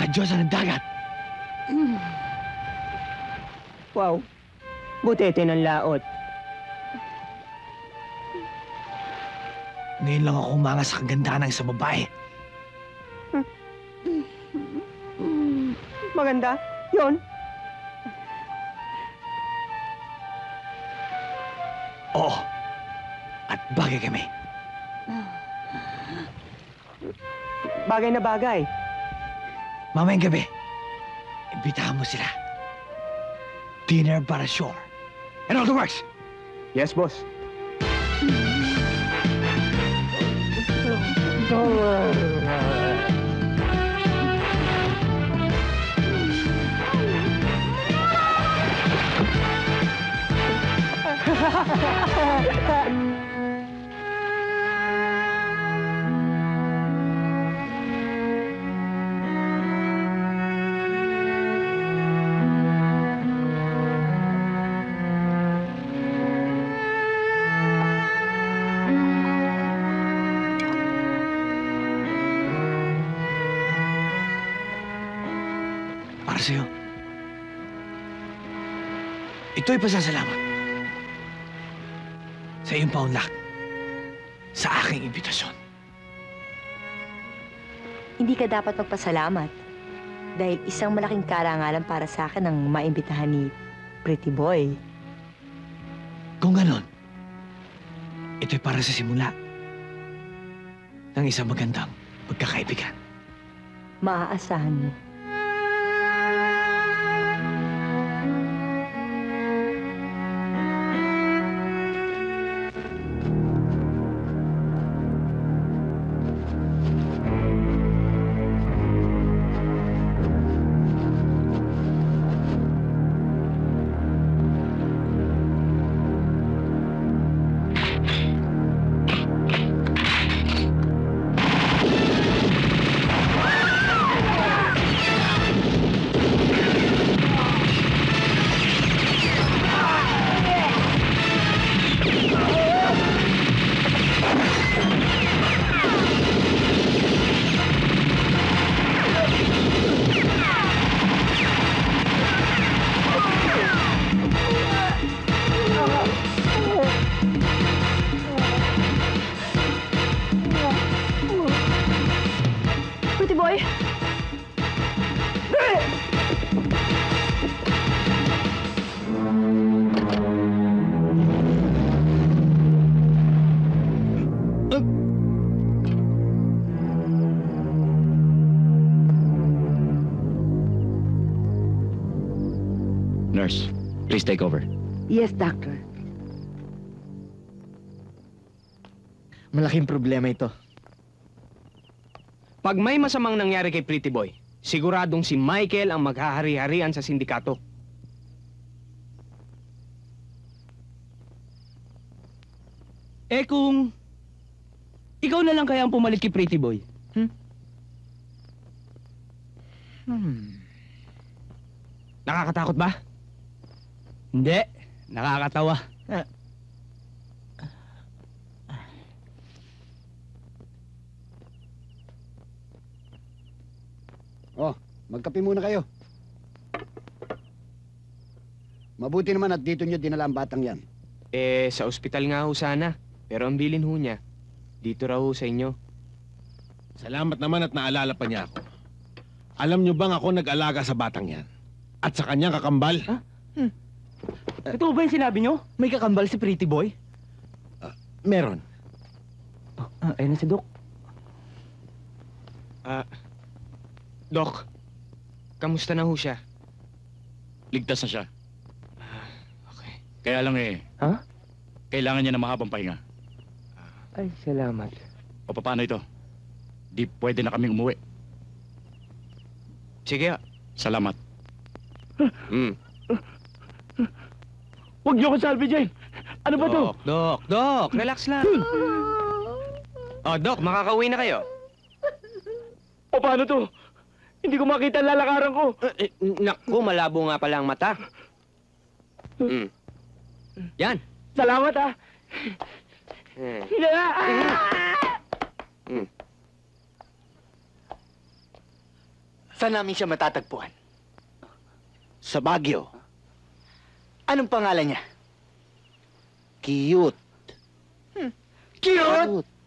Diyosa ng dagat. Wow, butete ng laot. Ngayon lang ako umanga sa kagandahan ng isang babae. Maganda, yon. Oo. At bagay kami. Bagay na bagay. Mamayang gabi, imbitahan mo sila. Dinner para shore. And all the works. Yes, boss. Para sa'yo. Ito'y pasasalamat sa iyong paunlak sa aking imbitasyon. Hindi ka dapat magpasalamat dahil isang malaking karangalan para sa akin ang maimbitahan ni Pretty Boy. Kung ganon, ito'y para sa simula ng isang magandang pagkakaibigan. Maaasahan mo. Pretty Boy! Nurse, please take over. Yes, Doctor. Malaking problema ito. Pag may masamang nangyari kay Pretty Boy, siguradong si Michael ang maghahari-harian sa sindikato. Eh kung ikaw na lang kaya ang pumalit kay Pretty Boy? Nakakatakot ba? Hindi. Nakakatawa. Oh, magkape muna kayo. Mabuti naman at dito nyo dinala ang batang yan. Eh, sa ospital nga ho sana. Pero ang bilin ho niya, dito raw ho sa inyo. Salamat naman at naalala pa niya ako. Alam niyo bang ako nag-alaga sa batang yan? At sa kanyang kakambal? Ito ba yung sinabi nyo? May kakambal si Pretty Boy? Meron. Ayun na si Doc. Doc, kamusta na ho siya? Ligtas na siya. Okay. Kaya lang Ha? kailangan niya ng mahabang pahinga. Ay, salamat. O paano ito? Di pwede na kaming umuwi. Sige. Salamat. Huwag niyo ko salvagin! Ano ba to? Doc, relax lang. Oh, Doc, makakauwi na kayo. O paano to? Hindi ko makita ang lalakaran ko. Naku, malabo nga pala ang mata. Yan. Salamat ah! Saan namin siya matatagpuan? Sa Baguio. Anong pangalan niya? Cute. Cute?